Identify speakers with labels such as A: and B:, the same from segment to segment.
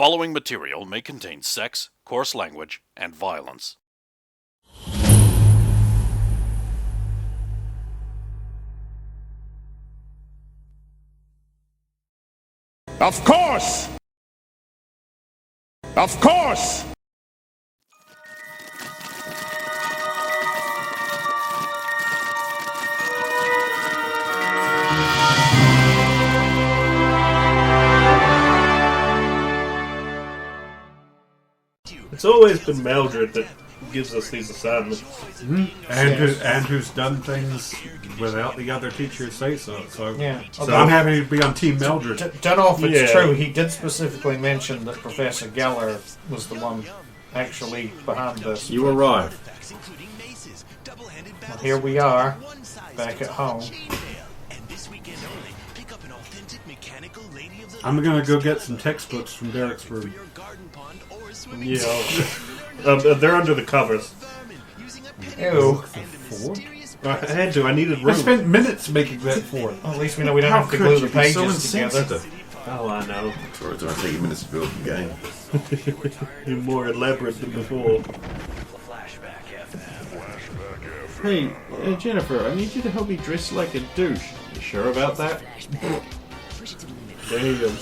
A: following material may contain sex, coarse language, and violence.
B: Of course! Of course!
C: It's always been Mildred that gives us these assignments.
D: And who's done things without the other teachers say so. So,
E: Yeah.
D: so I'm happy to be on Team Mildred.
E: Don't know if it's
C: Yeah.
E: true. He did specifically mention that Professor Geller was the one actually behind this.
D: You arrived.
E: Well, here we are, back at home.
D: I'm gonna go get some textbooks from Derek's room.
C: Yeah. They're under the covers.
E: Ew.
C: I had to. I needed room.
D: I spent minutes making that fort.
E: Well, at least we know we don't
D: How
E: have to
D: could
E: glue
D: you
E: the
D: be so
E: pages together.
D: insensitive?
C: Oh, I know.
F: Sorry, it's going to take you minutes to build the game.
C: You're more elaborate than before.
D: Hey, Jennifer, I need you to help me dress like a douche. You sure about that?
C: Damn.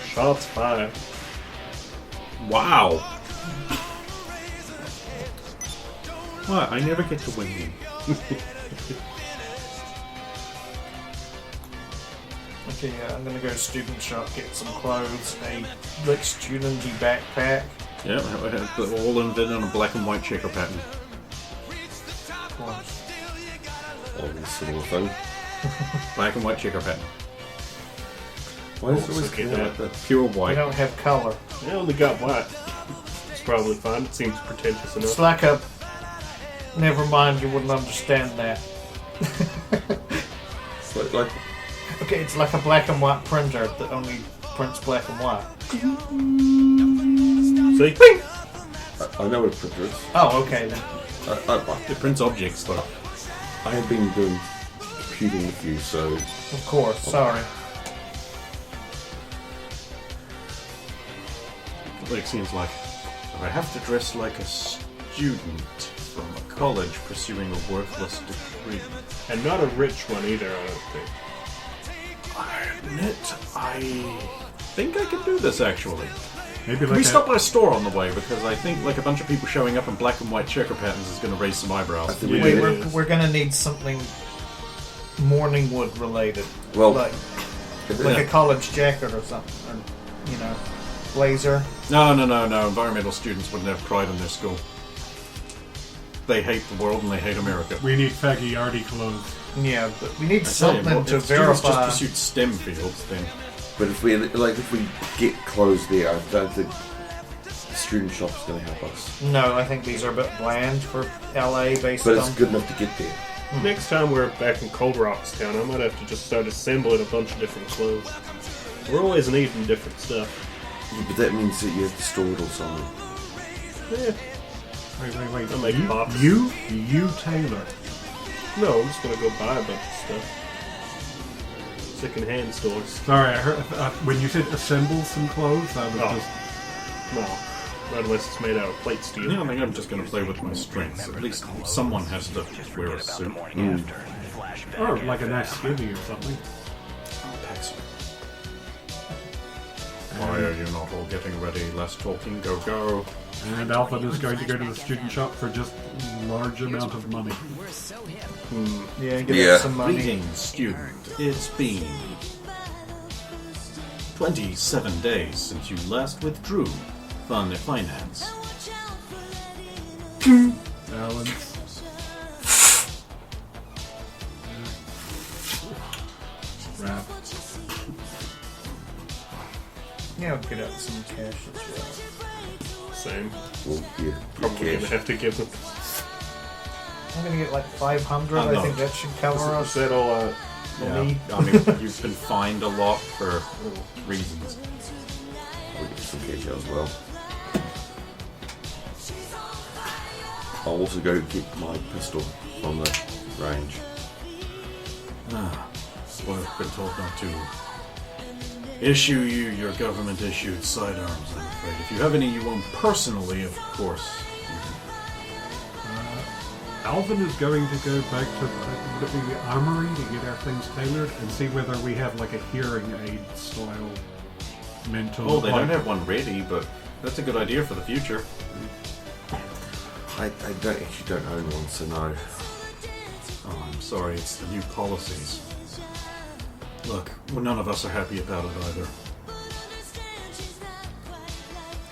C: Shots fired.
D: Wow. What? I never get to win you.
E: Okay, I'm gonna go to student shop, get some clothes, a like student-y backpack.
D: Yep, all invented on a black and white checker pattern.
E: Of course.
F: Oh, this similar thing.
D: Black and white checker pattern.
F: Why is it always
C: look at
F: clear
C: that.
F: like that?
D: Pure
E: We
D: white.
E: don't have color.
C: I only got white. It's probably fine. It seems pretentious
E: It's
C: enough.
E: like a... Never mind, you wouldn't understand that.
F: It's like
E: Okay, it's like a black and white printer that only prints black and white.
C: See?
F: I know what a printer is.
E: Oh, okay then.
D: It prints objects, though.
F: I have been doing computing with you, so
E: Of course, sorry.
D: It seems like I have to dress like a student from a college pursuing a worthless degree.
C: And not a rich one either, I don't think.
D: I admit, I think I can do this actually.
G: Maybe
D: Can
G: like
D: we stop by a store on the way? Because I think like a bunch of people showing up in black and white checker patterns is going to raise some eyebrows.
F: I think we
E: Wait,
F: did.
E: we're gonna need something Morningwood related.
F: Well,
E: Like a college jacket or something. Or, you know, blazer.
D: No. Environmental students wouldn't have pride in their school. They hate the world and they hate America.
G: we need faggy arty clothes.
E: Yeah, but we need
D: I tell you,
E: something
D: well,
E: to
D: if students
E: verify.
D: just pursued STEM fields, then
F: but if we get clothes there, I don't think the student shop's going to help us.
E: No, I think these are a bit bland for LA based
F: But
E: on.
F: it's good enough to get there.
C: Next time we're back in Cold Rocks Town, I might have to just start assembling a bunch of different clothes. We're always needing different stuff.
F: Yeah, but that means that you have to store it all somewhere.
C: Yeah.
G: Wait.
C: I'll make pops.
G: You Taylor.
C: No, I'm just gonna go buy a bunch of stuff. Second-hand stores.
G: Sorry, I heard when you said assemble some clothes. I was
C: Oh.
G: just
C: No, not unless it's made out of plate steel.
D: I think I'm just going to play with my strengths. At least someone has to wear a suit.
G: or like a nice skivvy or something.
D: Why are you not all getting ready? Less talking, go.
G: And Alfred is going to go to the student shop for just large amount of money.
E: Yeah, give
F: Yeah.
E: it some money.
D: Greetings, student. It's been 27 days since you last withdrew from finance.
G: Balance. Wrap.
E: Yeah, I'll get out some cash as well.
C: Same.
F: Well, yeah,
C: Probably gonna
F: cash.
C: have to give them.
E: I'm gonna get like 500.
D: Oh,
E: I
D: no.
E: think that should cover
C: Is
E: us.
C: that all?
D: Yeah,
E: Me.
D: I mean, you've been fined a lot for reasons.
F: We'll get some cash out as well. I'll also go get my pistol from the range.
D: Well, I've been told not to issue you your government-issued sidearms, I'm afraid. If you have any you own personally, of course.
G: Alvin is going to go back to the armory to get our things tailored and see whether we have like a hearing aid style mental.
D: Oh, they don't have one ready, but that's a good idea for the future.
F: I actually don't own one, so no.
D: Oh, I'm sorry, it's the new policies. Look, well, none of us are happy about it either.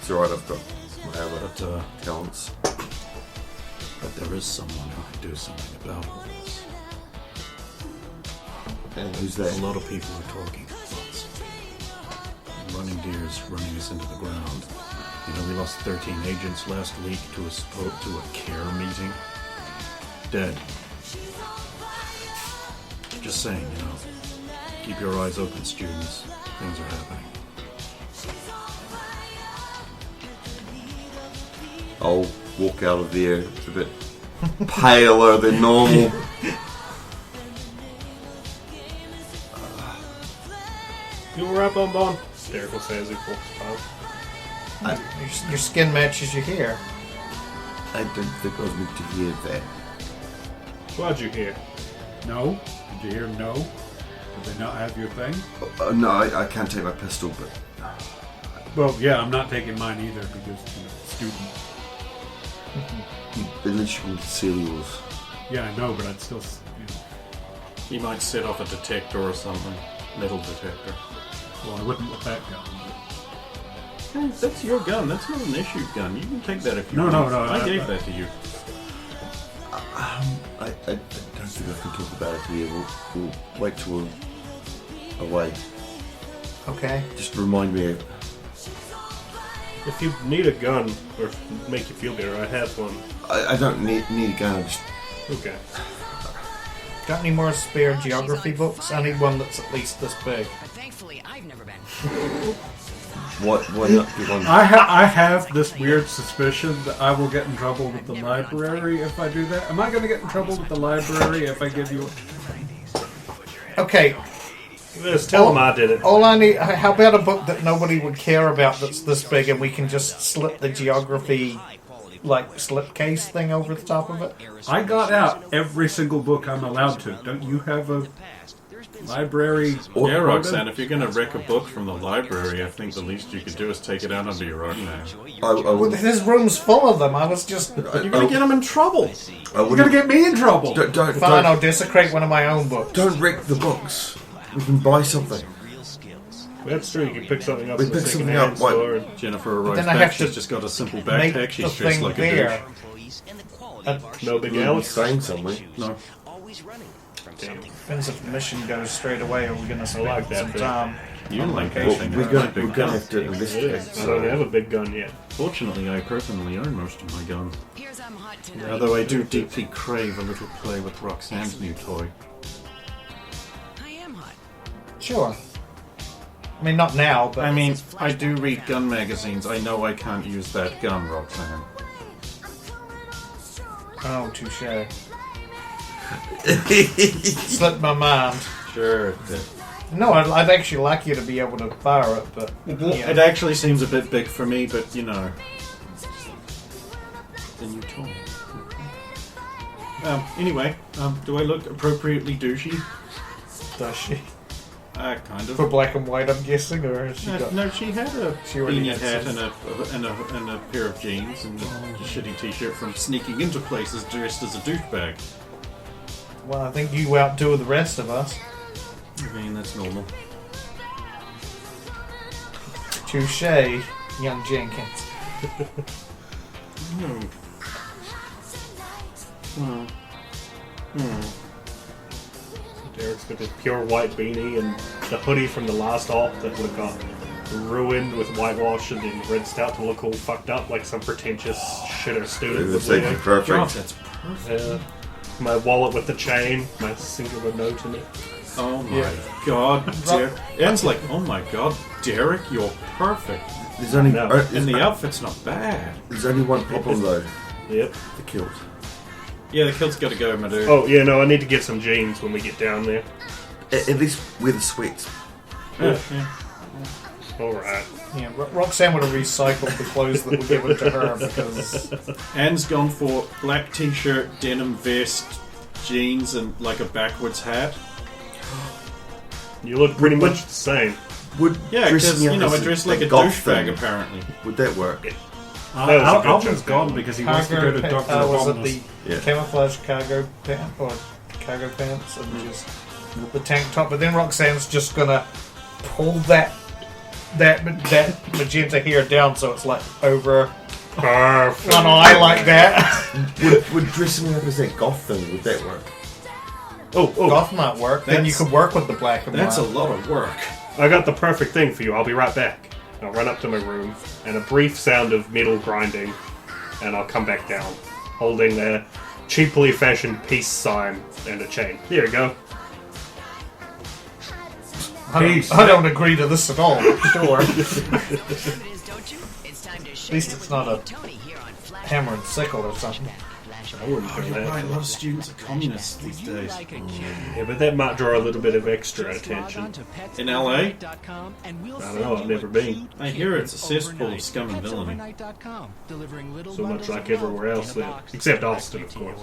F: It's alright, I've got my other
D: But,
F: talents.
D: but there is someone who can do something about all this.
F: And who's
D: A
F: that?
D: lot of people are talking. Running deers running us into the ground. You know, we lost 13 agents last week to a care meeting. Dead. Just saying, you know. Keep your eyes open, students. Things are happening.
F: I'll walk out of there. It's a bit paler than normal.
C: You alright, Bonbon? Derek will say as he walks past.
E: Your skin matches your hair.
F: I don't think I was meant to hear that.
C: What'd you hear?
G: No? Did you hear no? Did they not have your thing?
F: No, I can't take my pistol, but
G: Well, yeah, I'm not taking mine either because, student.
F: at least you can conceal yours.
G: Yeah, I know, but I'd still,
D: He might set off a detector or something. Metal detector.
G: well, I wouldn't with that gun.
D: Hey, that's your gun. That's not an issued gun. You can take that if you
G: No,
D: want.
G: no,
D: I gave that to you.
F: I don't think I can talk about it here. We'll wait till we're away.
E: Okay.
F: Just remind me.
C: If you need a gun, or make you feel better, I have one.
F: I don't need a gun. I just
C: Okay.
E: Got any more spare geography books? I need one that's at least this big.
H: Thankfully, I've never been.
F: why not get one?
G: I have this weird suspicion that I will get in trouble with the library if I do that. Am I going to get in trouble with the library if I give you...
E: Okay.
C: Just tell them I did it.
E: All I need. How about a book that nobody would care about that's this big, and we can just slip the geography, like slipcase thing over the top of it?
G: I got out every single book I'm allowed to. Don't you have a library?
D: Yeah, Roxanne, if you're going to wreck a book from the library, I think the least you could do is take it out under your own name.
F: I
E: Well,
F: would.
E: this room's full of them. I was just.
D: You're going to get them in trouble.
F: I
G: You're
F: wouldn't.
G: going to get me in trouble.
E: Fine, I'll desecrate one of my own books.
F: Don't wreck the books. We can buy something.
C: That's true, you can pick something up
F: We
C: in the
F: pick something
C: second-hand
F: up, what?
C: store. And
D: Jennifer arrives
E: then I
D: back.
E: have to
D: She's just got a simple
E: Make
D: backpack. She's
E: the
D: dressed
E: thing
D: like a
E: there.
C: no big
F: We'll be
C: Alex.
F: staying somewhere.
D: douche. No.
C: Damn.
E: Depends if the mission goes straight away, or we're going to spend
C: like that
E: some
C: bit.
E: time.
D: You like
F: Well,
D: anything.
F: we're
D: That's
F: gonna
D: my big
F: we're
D: gun.
F: gonna have to investigate.
C: I don't have a big gun yet.
D: Fortunately, I personally own most of my guns.
H: Here's I'm hot tonight.
D: Although I do deeply crave a little play with Roxanne's new toy.
H: I am hot.
E: Sure. I mean, not now, but
D: I mean, I do read gun magazines. I know I can't use that gun, Roxanne.
E: oh, touche. Slipped my mind.
D: Sure. it did.
E: No, I'd actually like you to be able to fire it, but
D: It actually seems a bit big for me, but you know. The new toy. Anyway, do I look appropriately douchey?
E: does she?
D: Kind of.
E: For black and white, I'm guessing, or has she got?
D: No, she had a
E: She already
D: beanie
E: had
D: hat
E: some.
D: and a pair of jeans and a shitty t-shirt from sneaking into places dressed as a douchebag.
E: Well, I think you outdo the rest of us.
D: I mean, that's normal.
E: Touche, young Jenkins.
C: Derek's got this pure white beanie and the hoodie from the last alt that would have got ruined with whitewash and then red stout to look all fucked up like some pretentious shitter student would
F: It's like
C: wear.
D: God,
F: perfect.
D: that's perfect.
C: My wallet with the chain, my singular note in it.
D: Oh my
E: Yeah.
D: god, Derek. It's like, oh my god, Derek, you're perfect.
F: There's only
C: No.
D: And the outfit's not bad.
F: there's only one problem though.
C: Yep.
F: The kilt.
D: Yeah, the kilt's got to go, my dude.
C: Oh, yeah, no, I need to get some jeans when we get down there.
F: At least wear the sweats.
D: Yeah, yeah.
C: Alright.
E: Yeah, Roxanne would have recycled the clothes that were given to her because
D: Anne's gone for black t-shirt, denim vest, jeans, and like a backwards hat.
C: You look pretty much the same.
F: Would
D: Yeah, because,
F: dressing up
D: you know, I
F: as
D: dress
F: a
D: like a
F: goth
D: douchebag,
F: thing,
D: apparently.
F: Would that work?
C: That was a good
G: Alvin's
C: joke.
G: gone because he wants to go to Dr.
E: was it
G: Abominus.
E: the
F: Yeah.
E: camouflage cargo pant or cargo pants and just the tank top? But then Roxanne's just gonna pull that magenta hair down so it's like over
C: Perfect.
E: one eye like that.
F: Would dressing up as that goth thing, would that work?
C: Oh,
E: Goth might work. Then you
D: That's-
E: could work with the black and
D: That's a
E: white.
D: lot of work.
C: I got the perfect thing for you. I'll be right back. I'll run up to my room, and a brief sound of metal grinding, and I'll come back down, holding a cheaply fashioned peace sign and a chain. Here you go.
E: I don't agree to this at all. Sure.
H: It is, don't you? It's time to
E: At least it's not a
H: Tony here on Flash.
E: hammer and sickle or something.
C: I wouldn't do
D: You're
C: that.
D: right, a lot of students are communists these days.
C: Yeah, but that might draw a little bit of extra attention.
D: In LA?
C: I don't know, I've never been.
D: I hear it's a cesspool of scum and villainy.
C: So much like everywhere else there. Except Austin, of course.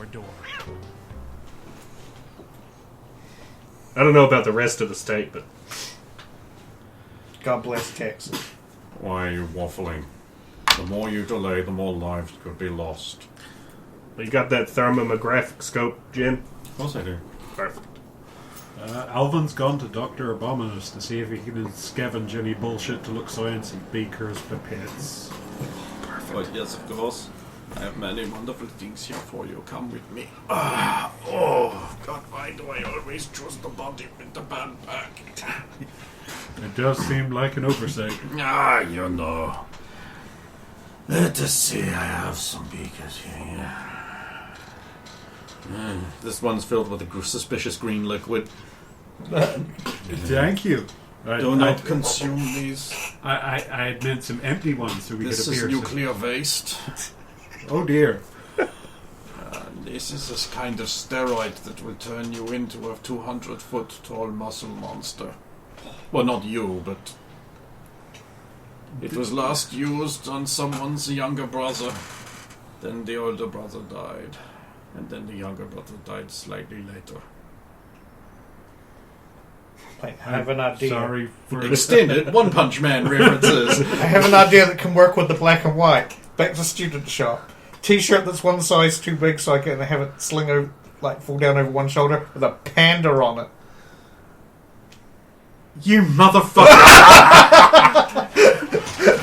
C: I don't know about the rest of the state, but
E: God bless Texas.
D: Why are you waffling? The more you delay, the more lives could be lost.
C: you got that thermographic scope, Jen?
D: Of course I do.
C: Perfect.
G: Alvin's gone to Dr. Abominus to see if he can scavenge any bullshit to look science and beakers, pipettes.
D: But yes, of course. I have many wonderful things here for you. Come with me. Oh, God, why do I always choose the body with the bad back?
G: It does seem like an oversight.
D: You know. Let us see, I have some beakers here. This one's filled with a suspicious green liquid.
G: Thank you.
D: Do not consume these.
G: I had meant some empty ones so we
D: This
G: could
D: is
G: appear.
D: nuclear waste.
G: Oh dear.
D: This is this kind of steroid that will turn you into a 200-foot tall muscle monster. Well, not you, but it was last used on someone's younger brother. Then the older brother died. And then the younger brother died slightly later.
E: I have an idea.
G: Sorry for
D: Extended One Punch Man references.
E: I have an idea that can work with the black and white. Back to student shop. T-shirt that's one size too big so I can have it sling over, like fall down over one shoulder with a panda on it.
D: You motherfucker!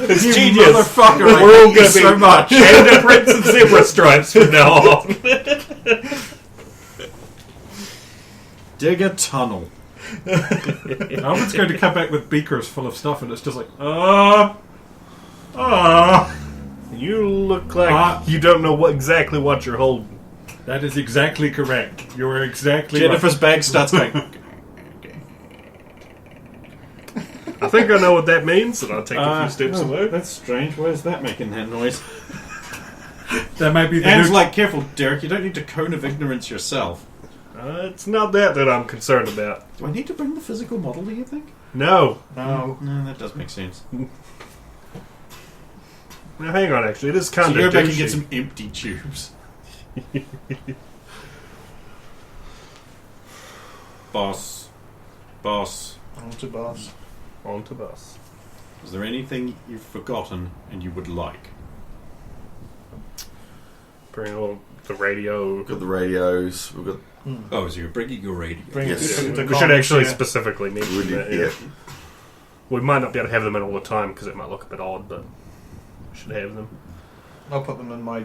C: It's
D: You
C: genius.
D: motherfucker! I
C: We're all
D: hate you
C: going to
D: so
C: be
D: much.
C: panda prints and zebra stripes from now on.
D: Dig a tunnel.
G: Alvin's going to come back with beakers full of stuff and it's just like,
C: You look like you don't know exactly what you're holding.
G: that is exactly correct. You're exactly
D: Jennifer's bag starts going.
C: I think I know what that means, and I'll take a few steps away.
D: That's strange. Why is that making that noise?
G: right. That might be the
D: Anne's
G: new...
D: like, careful, Derek. You don't need to cone of ignorance yourself.
C: It's not that I'm concerned about.
D: Do I need to bring the physical model? Do you think?
C: No.
E: No.
D: No, that does make sense.
C: Now, hang on, actually. It is
D: So
C: kind
D: you
C: of
D: go back and
C: douchey.
D: get some empty tubes. Boss.
E: On to boss.
C: On to bus.
D: Is there anything you've forgotten and you would like?
C: Bring all the radio.
F: We've got the radios. We've got
D: Oh, so you're bringing your radio.
E: Bring
F: Yes.
E: it to
C: We should actually
E: yeah.
C: specifically mention
F: really,
C: that.
F: yeah.
C: We might not be able to have them in all the time because it might look a bit odd, but we should have them.
E: I'll put them in my...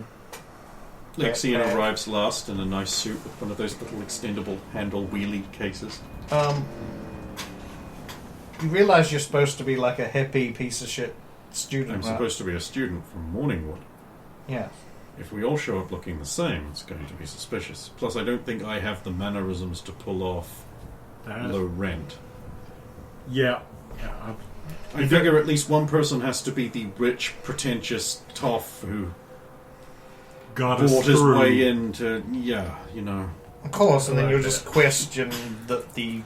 D: Lexian
E: Yeah.
D: arrives last in a nice suit with one of those little extendable handle wheelie cases.
E: You realise you're supposed to be like a hippie piece of shit student,
D: I'm
E: right?
D: supposed to be a student from Morningwood.
E: Yeah.
D: If we all show up looking the same, it's going to be suspicious. Plus, I don't think I have the mannerisms to pull off low rent.
G: Yeah.
D: I figure at least one person has to be the rich, pretentious toff who
G: Got us
D: bought his
G: through.
D: way into, yeah, you know.
E: Of course, and then
C: Like
E: you'll
C: that.
E: just question the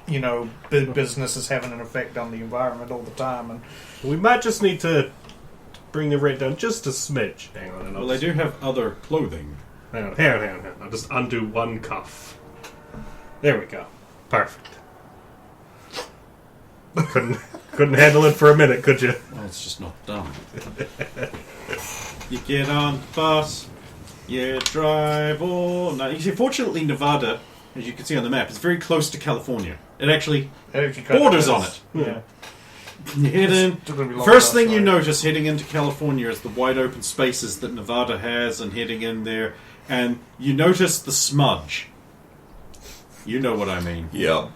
E: big business is having an effect on the environment all the time. And
C: We might just need to bring the rate down just a smidge. Hang on. And
D: Well, they do have other clothing.
C: Hang on. I'll just undo one cuff. There we go. Perfect. Couldn't handle it for a minute, could you?
D: Well, it's just not done. You get on the bus, you drive all night. You see, fortunately, Nevada, as you can see on the map, is very close to California. It actually borders on it.
E: Yeah.
D: You hit in. First thing you notice heading into California is the wide open spaces that Nevada has, and heading in there, and you notice the smudge. You know what I mean.
F: Yeah.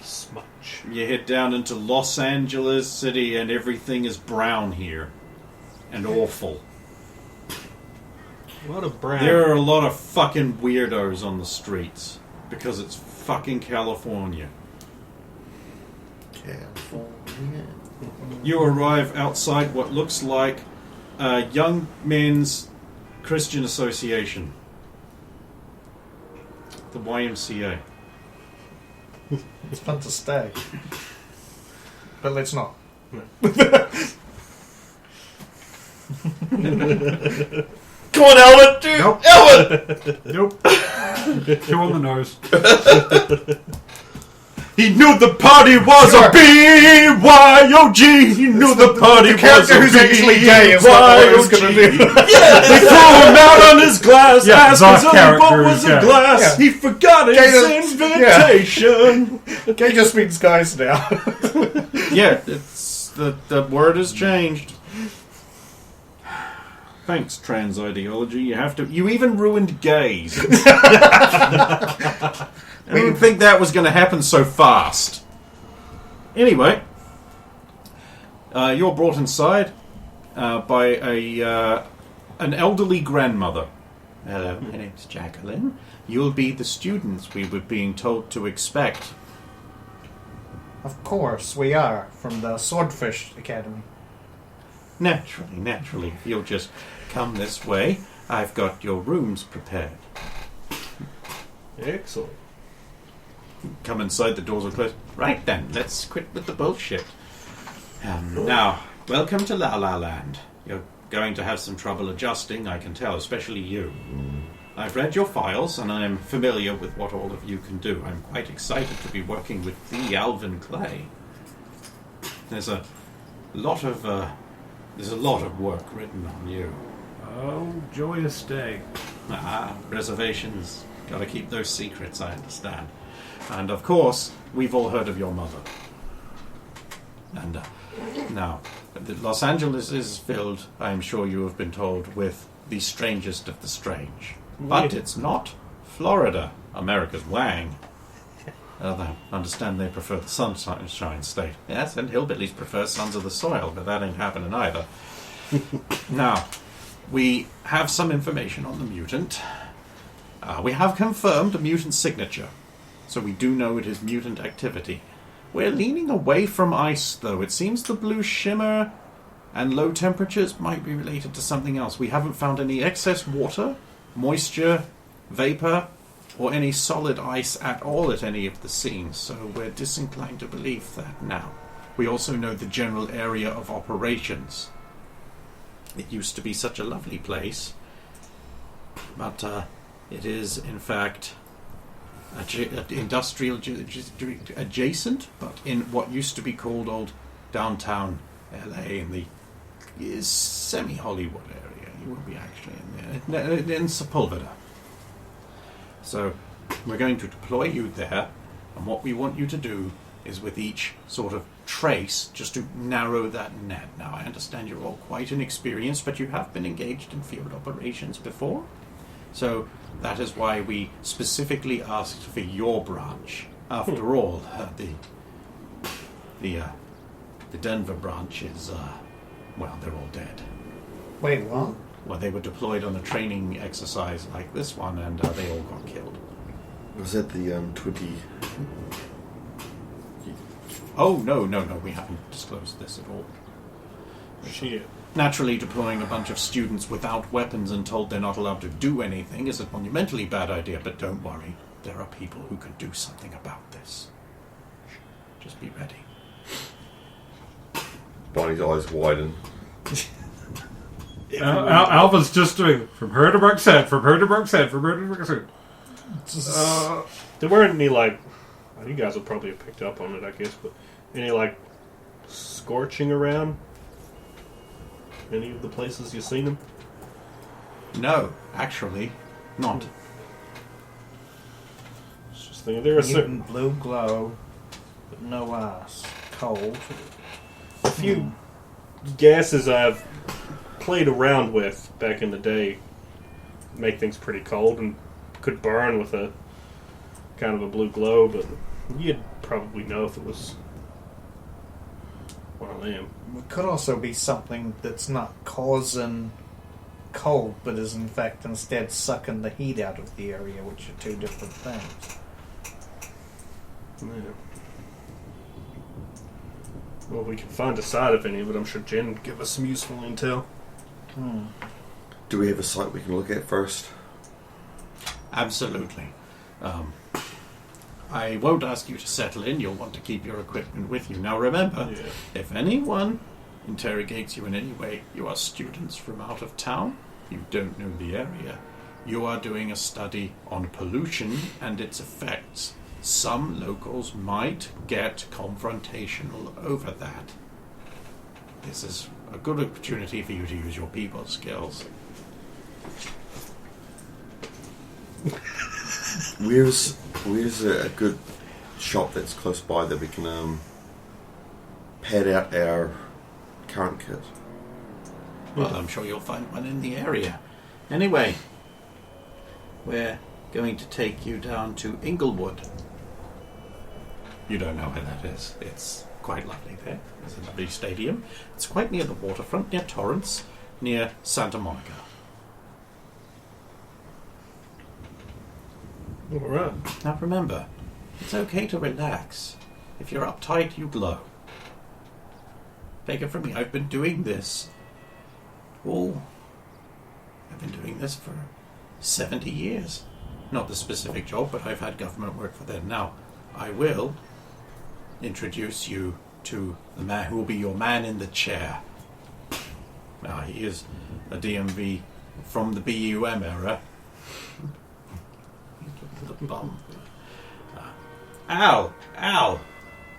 C: Smudge.
D: You head down into Los Angeles City, and everything is brown here. And awful.
C: A lot of brown.
D: There are a lot of fucking weirdos on the streets. Because it's fucking California.
F: California.
D: You arrive outside what looks like a Young Men's Christian Association. The YMCA.
E: It's fun to stay. But let's not.
F: Come on, Albert! Dude!
G: Nope.
F: Albert!
G: Nope. Two on the nose.
D: He knew the party was a BYOG! He knew the party was a
E: character who's actually gay is not what I was going to do.
D: They threw him out on his glass,
G: Yeah,
D: asked
G: Zach's
D: his other
G: character
D: what was
G: is
D: a
G: gay.
D: glass.
E: Yeah.
D: He forgot his invitation.
E: Gay just means guys now.
D: Yeah, it's the word has changed. Thanks, trans ideology. You even ruined gays. I didn't think that was going to happen so fast. Anyway, you're brought inside by an elderly grandmother. Hello, my name's Jacqueline. You'll be the students we were being told to expect.
E: Of course, we are from the Swordfish Academy.
D: Naturally. If you'll just come this way, I've got your rooms prepared.
C: Excellent.
D: Come inside, the doors are closed. Right then, let's quit with the bullshit. Now, welcome to La La Land. You're going to have some trouble adjusting, I can tell, especially you. I've read your files, and I'm familiar with what all of you can do. I'm quite excited to be working with the Alvin Clay. There's a lot of work written on you.
G: Oh, joyous day.
D: Reservations. Gotta keep those secrets, I understand. And of course, we've all heard of your mother. And now, Los Angeles is filled, I am sure you have been told, with the strangest of the strange. But it's not Florida, America's Wang. I understand they prefer the sunshine state. Yes, and hillbillies prefer sons of the soil, but that ain't happening either. Now, we have some information on the mutant. We have confirmed a mutant signature, so we do know it is mutant activity. We're leaning away from ice, though. It seems the blue shimmer and low temperatures might be related to something else. We haven't found any excess water, moisture, vapor, or any solid ice at all at any of the scenes, so we're disinclined to believe that now. We also know the general area of operations. It used to be such a lovely place, but it is, in fact, industrial adjacent, but in what used to be called old downtown LA, in the semi-Hollywood area. You will be actually in there, in Sepulveda. So we're going to deploy you there, and what we want you to do is, with each sort of trace, just to narrow that net. Now, I understand you're all quite inexperienced, but you have been engaged in field operations before. So that is why we specifically asked for your branch. After all, the Denver branch is, well, they're all dead.
E: Wait, what?
D: Well, they were deployed on a training exercise like this one, and they all got killed.
F: Was that the 20...
D: Oh, no, we haven't disclosed this at all.
C: Shit.
D: Naturally, deploying a bunch of students without weapons and told they're not allowed to do anything is a monumentally bad idea, but don't worry, there are people who can do something about this. Just be ready.
F: Bonnie's eyes widen.
G: Alpha's just doing from her to Brooks head, from her to Brooks head, from her to Brooks head.
C: There weren't any, like... Well, you guys will probably have picked up on it, I guess, but any, like, scorching around? Any of the places you've seen them?
D: No, actually, not.
C: Just thinking, there are certain...
E: Mutant blue glow, but no ice. Cold.
C: A few gases I've played around with back in the day make things pretty cold and could burn with a kind of a blue glow, but you'd probably know if it was one of them.
E: It could also be something that's not causing cold, but is in fact instead sucking the heat out of the area, which are two different things.
C: Yeah. Well, we can find a side of any of it. I'm sure Jen would give us some useful intel.
F: Do we have a site we can look at first?
D: Absolutely. I won't ask you to settle in. You'll want to keep your equipment with you. Now remember, if anyone interrogates you in any way, you are students from out of town. You don't know the area. You are doing a study on pollution and its effects. Some locals might get confrontational over that. This is a good opportunity for you to use your people skills.
F: Where's a good shop that's close by that we can pad out our current kit?
D: Well, I'm sure you'll find one in the area. Anyway, we're going to take you down to Inglewood. You don't know where that is. It's quite lovely there. There's a lovely stadium. It's quite near the waterfront, near Torrance, near Santa Monica.
C: Alright.
D: Now remember, it's okay to relax. If you're uptight, you glow. Take it from me, I've been doing this. I've been doing this for 70 years. Not the specific job, but I've had government work for that. Now, I will introduce you to the man who will be your man in the chair. Now, he is a DMV from the BUM era. The bum. Al!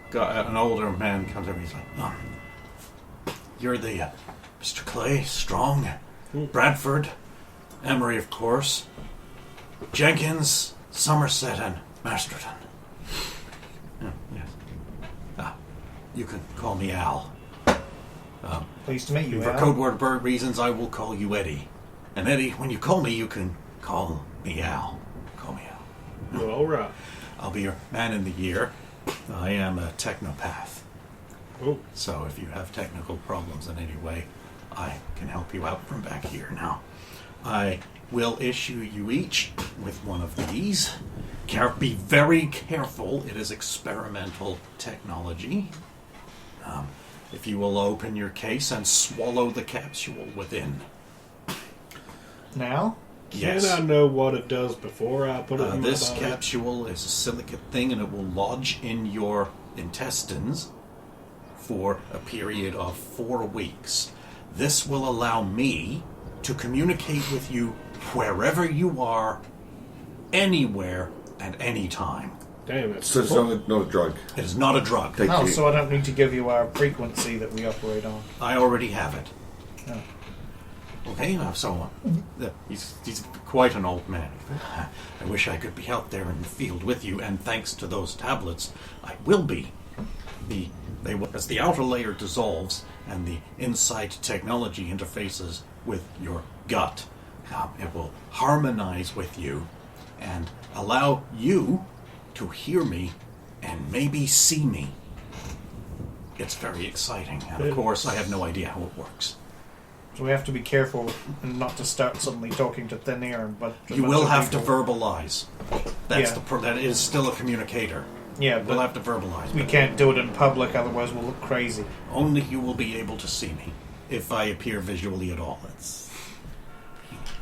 D: Got an older man comes over. He's like, you're the Mr. Clay, Strong, Bradford, Emery, of course, Jenkins, Somerset, and Masterton. Yes. You can call me Al.
E: Pleased to meet you,
D: For
E: Al.
D: code word bird reasons, I will call you Eddie. And Eddie, when you call me, you can call me Al. Call me Al.
C: Well, alright.
D: I'll be your man in the year. I am a technopath.
C: Oh.
D: So if you have technical problems in any way, I can help you out from back here. Now, I will issue you each with one of these. Be very careful. It is experimental technology. If you will open your case and swallow the capsule within.
E: Now?
D: Yes.
C: Can I know what it does before I put it in my
D: This
C: body?
D: capsule is a silicate thing, and it will lodge in your intestines for a period of 4 weeks. This will allow me to communicate with you wherever you are, anywhere, at any time.
C: Damn it.
F: So it's not a drug.
D: It is not a drug.
F: Thank
E: Oh,
F: you.
E: so I don't need to give you our frequency that we operate on.
D: I already have it.
E: Oh.
D: Okay, so he's quite an old man. I wish I could be out there in the field with you, and thanks to those tablets, I will be. As the outer layer dissolves and the inside technology interfaces with your gut, it will harmonize with you and allow you to hear me and maybe see me. It's very exciting, and of course I have no idea how it works.
E: So we have to be careful and not to start suddenly talking to thin air. But
D: You will have to verbalize. That's
E: Yeah.
D: that is still a communicator.
E: Yeah,
D: We'll
E: but
D: have to verbalize.
E: we can't do it in public, otherwise we'll look crazy.
D: Only you will be able to see me if I appear visually at all. It's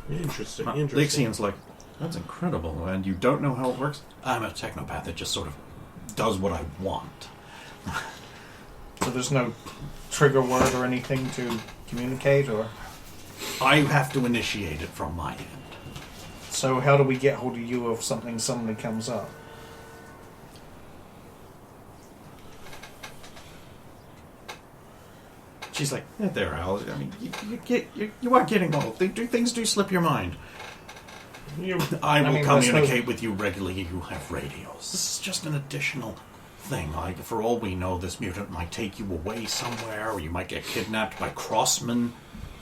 C: Interesting.
D: Lixian's like, that's incredible, and you don't know how it works? I'm a technopath that just sort of does what I want.
E: So there's no trigger word or anything to communicate, or...
D: I have to initiate it from my end.
E: So how do we get hold of you if something suddenly comes up?
D: She's like, yeah, there, Al. I mean, you are getting old. Things do slip your mind. I will communicate with you regularly. You have radios. This is just an additional thing. Like, for all we know, this mutant might take you away somewhere, or you might get kidnapped by crossmen.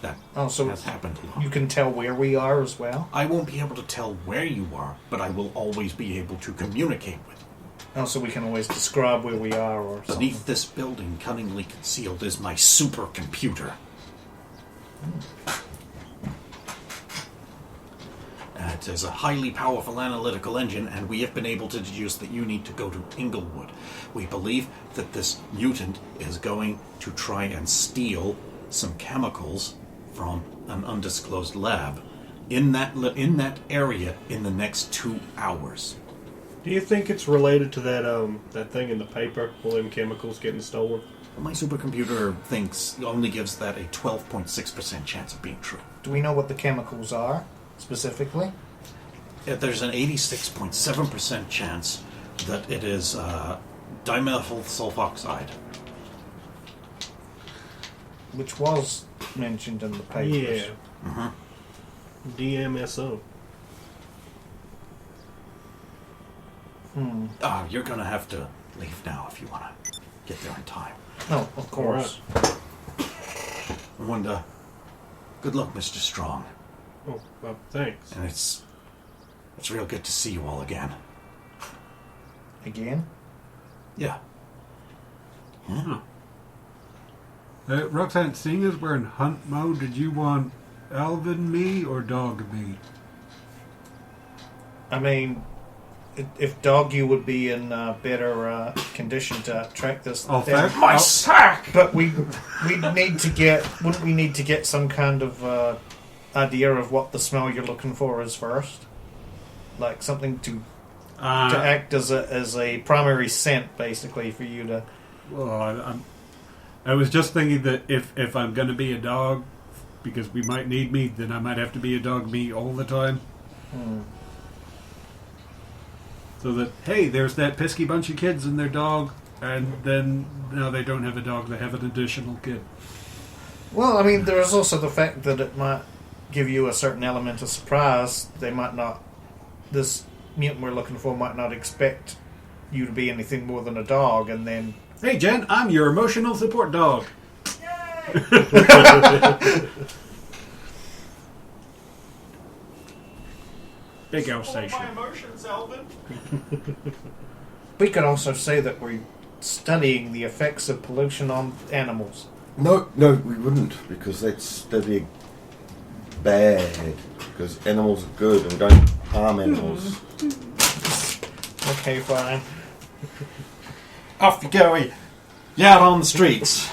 D: That has happened a lot.
E: You can tell where we are as well?
D: I won't be able to tell where you are, but I will always be able to communicate with you.
E: Oh, so we can always describe where we are or something.
D: Beneath this building, cunningly concealed, is my supercomputer. It is a highly powerful analytical engine, and we have been able to deduce that you need to go to Inglewood. We believe that this mutant is going to try and steal some chemicals from an undisclosed lab in that area in the next 2 hours.
C: Do you think it's related to that thing in the paper, all them chemicals getting stolen?
D: My supercomputer only gives that a 12.6% chance of being true.
E: Do we know what the chemicals are, specifically?
D: There's an 86.7% chance that it is dimethyl sulfoxide.
E: Which was mentioned in the papers.
C: Yeah.
D: Mm-hmm.
C: DMSO.
D: You're going to have to leave now if you want to get there in time.
E: No, of course.
D: And good luck, Mr. Strong.
C: Oh, well, thanks.
D: And it's real good to see you all again.
E: Again?
D: Yeah.
G: Huh. Roxanne, seeing as we're in hunt mode, did you want Alvin me or dog me?
E: I mean, if dog you would be in better condition to track this.
G: My
E: sack! But we need to get. Wouldn't we need to get some kind of idea of what the smell you're looking for is first? Like something to act as a primary scent, basically, for you to.
G: Well, I was just thinking that if I'm going to be a dog, because we might need me, then I might have to be a dog me all the time. So that, hey, there's that pesky bunch of kids and their dog, and then now they don't have a dog, they have an additional kid.
E: Well, I mean, there is also the fact that it might give you a certain element of surprise. They might not. This mutant we're looking for might not expect you to be anything more than a dog, and then.
G: Hey, Jen, I'm your emotional support dog. Big L station.
C: My emotions, Alvin.
E: We could also say that we're studying the effects of pollution on animals.
F: No, we wouldn't, because that'd be bad. Because animals are good and we don't harm animals.
E: Okay, fine.
D: Off you go. You're out on the streets.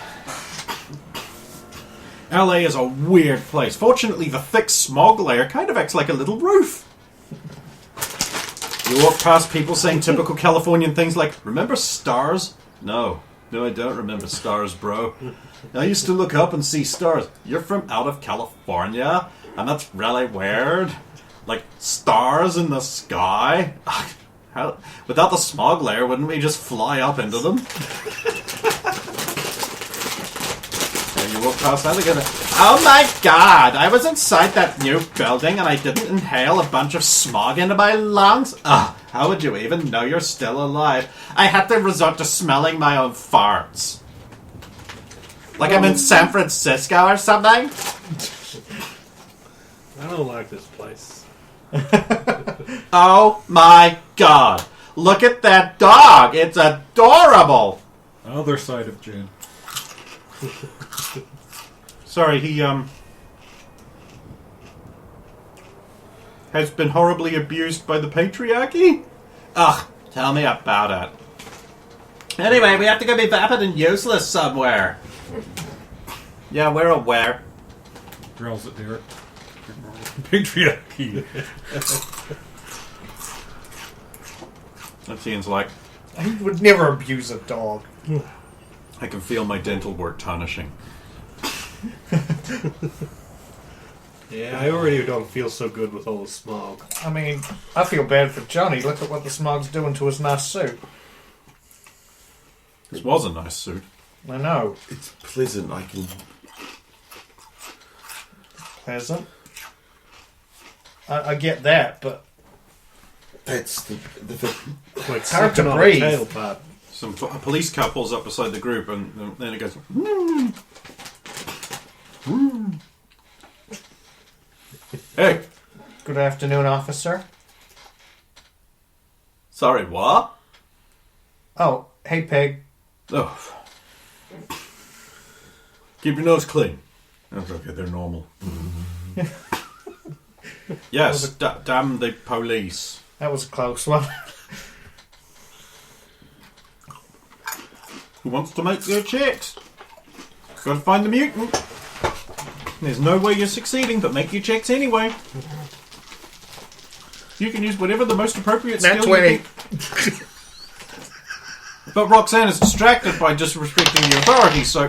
D: LA is a weird place. Fortunately, the thick smog layer kind of acts like a little roof. You walk past people saying typical Californian things like, remember stars? No, I don't remember stars, bro. I used to look up and see stars. You're from out of California? And that's really weird. Like, stars in the sky? How, without the smog layer, wouldn't we just fly up into them? And you walk past that again. Oh my god, I was inside that new building and I didn't inhale a bunch of smog into my lungs? Ugh, how would you even know you're still alive? I had to resort to smelling my own farts. Like I'm in San Francisco or something?
C: I don't like this place.
D: Oh my god. Look at that dog. It's adorable.
G: Other side of Jen.
D: Sorry, he has been horribly abused by the patriarchy? Ugh, tell me about it. Anyway, we have to go be vapid and useless somewhere. Yeah, we're aware.
G: Drills at Derek. Patriarchy.
D: That seems like...
E: He would never abuse a dog.
D: I can feel my dental work tarnishing.
C: Yeah, I already don't feel so good with all the smog.
E: I mean, I feel bad for Johnny. Look at what the smog's doing to his nice suit.
D: This was a nice suit.
E: I know.
F: It's pleasant. I can.
E: Pleasant. I get that, but
F: That's the
C: Like
E: It's hard to
C: sucking on a
E: breathe.
C: tailpipe.
D: A police car pulls up beside the group, and then it goes. Hey,
E: good afternoon, officer.
D: sorry, what?
E: Oh, hey, Peg.
D: Oh. Keep your nose clean. That's okay, they're normal. Yes, damn the police.
E: That was a close one.
D: Who wants to make their checks? Gotta find the mutant. There's no way you're succeeding, but make your checks anyway. You can use whatever the most appropriate skill
E: Nat
D: you
E: 20.
D: think. But Roxanne is distracted by disrespecting the authorities, so...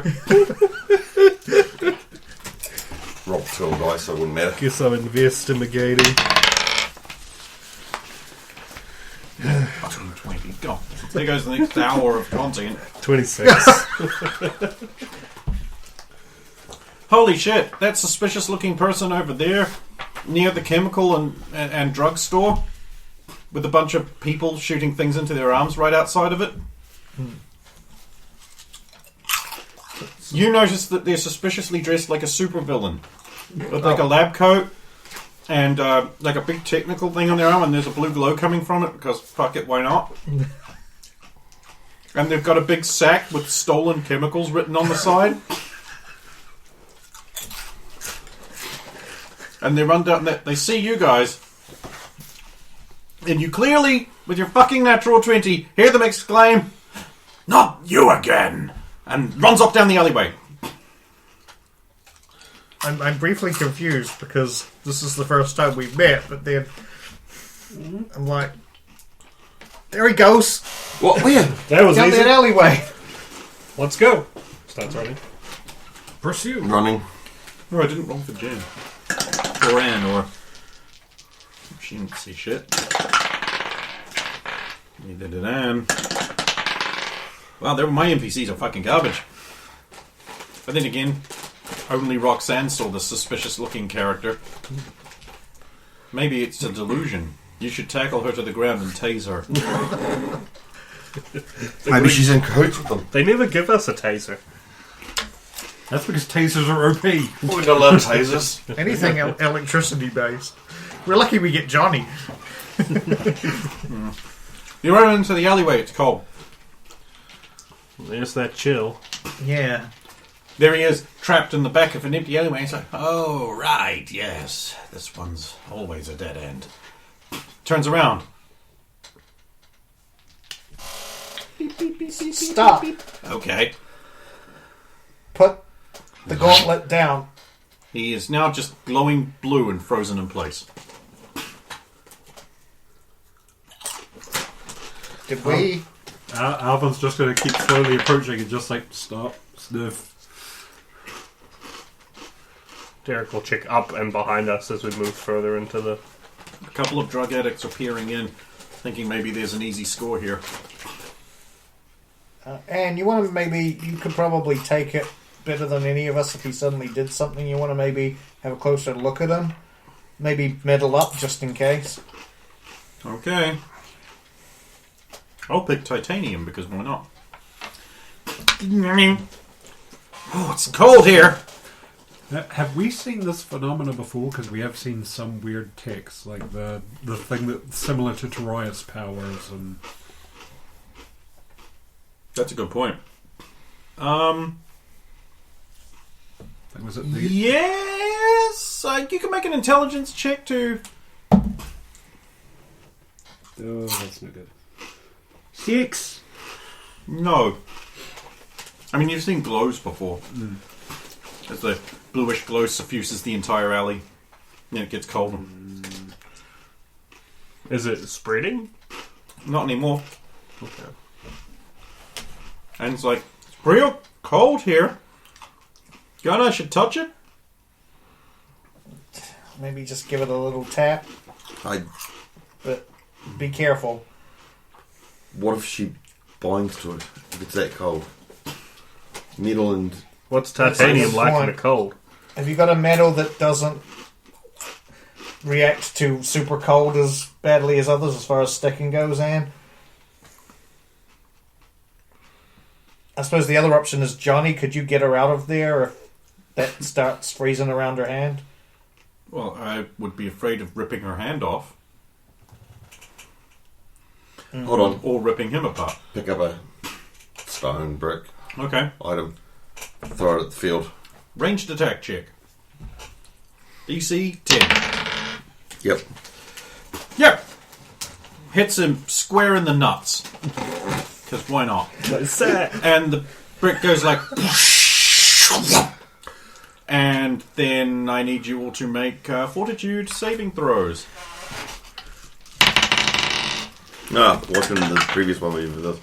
F: roll 12 dice, so it wouldn't matter.
C: Guess I'm investigating.
D: Fucking 20. God. There goes the next hour of content.
C: 26.
D: Holy shit, that suspicious looking person over there near the chemical and drug store with a bunch of people shooting things into their arms right outside of it. You notice that they're suspiciously dressed like a supervillain with like a lab coat and like a big technical thing on their arm, and there's a blue glow coming from it because fuck it, why not? And they've got a big sack with stolen chemicals written on the side. And they run down, they see you guys, and you clearly, with your fucking natural 20, hear them exclaim, "Not you again!" And runs off down the alleyway.
E: I'm briefly confused because this is the first time we've met, but then I'm like, there he goes.
F: What? Where?
C: That was
E: Down
C: easy.
E: that alleyway.
C: Let's go. Starts running.
G: Pursue.
F: Running.
D: Oh, I didn't roll for Jen. Or Anne, or... She didn't see shit. Neither did Anne. Wow, my NPCs are fucking garbage. But then again, only Roxanne saw the suspicious-looking character. Maybe it's a delusion. You should tackle her to the ground and tase her.
F: Maybe she's in cahoots with them.
C: They never give us a taser.
G: That's because tasers are OP.
F: We don't love tasers.
E: Anything electricity based. We're lucky we get Johnny.
D: You run into the alleyway, it's cold.
C: There's that chill.
E: Yeah.
D: There he is, trapped in the back of an empty alleyway. He's like, oh, right, yes. This one's always a dead end. Turns around.
E: Stop.
D: Okay.
E: Put the gauntlet down.
D: He is now just glowing blue and frozen in place.
E: Did we?
G: Alvin's just going to keep slowly approaching and just like stop, sniff.
C: Derek will check up and behind us as we move further into the...
D: A couple of drug addicts are peering in, thinking maybe there's an easy score here.
E: And you want to you could probably take it better than any of us if he suddenly did something. You want to maybe have a closer look at him. Maybe meddle up just in case.
D: Okay. I'll pick titanium because why not? Oh, it's cold here.
G: Have we seen this phenomena before? Because we have seen some weird text, like the thing that's similar to Torias powers and...
D: That's a good point.
G: Was it the...
D: Yes! You can make an intelligence check to...
G: Oh, that's no good. 6!
D: No. I mean, you've seen glows before. As the bluish glow suffuses the entire alley. And it gets colder.
C: Is it spreading?
D: Not anymore.
C: Okay.
D: And it's like, Real cold here. Gun, I should touch it?
E: Maybe just give it a little tap, but be careful.
F: What if she binds to it if it's that cold? Metal and...
C: What's titanium
E: That's a good
C: like in the
E: point.
C: cold?
E: Have you got a metal that doesn't react to super cold as badly as others as far as sticking goes, Anne? I suppose the other option is Johnny. Could you get her out of there if that starts freezing around her hand?
D: Well, I would be afraid of ripping her hand off.
F: Hold on.
D: Or ripping him apart.
F: Pick up a stone, brick,
D: Okay.
F: item, throw it at the field.
D: Ranged attack check. DC 10.
F: Yep.
D: Yep. Hits him square in the nuts. Because why not? And the brick goes like... And then I need you all to make fortitude saving throws.
F: Like in the previous one we did this.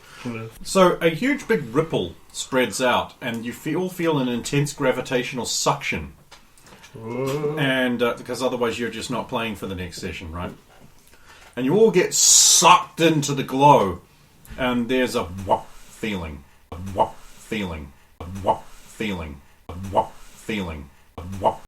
D: So a huge big ripple spreads out, and you all feel an intense gravitational suction. And because otherwise you're just not playing for the next session, right? And you all get sucked into the glow, and there's a wop feeling, a wop feeling, a wop feeling, a wop feeling, a wop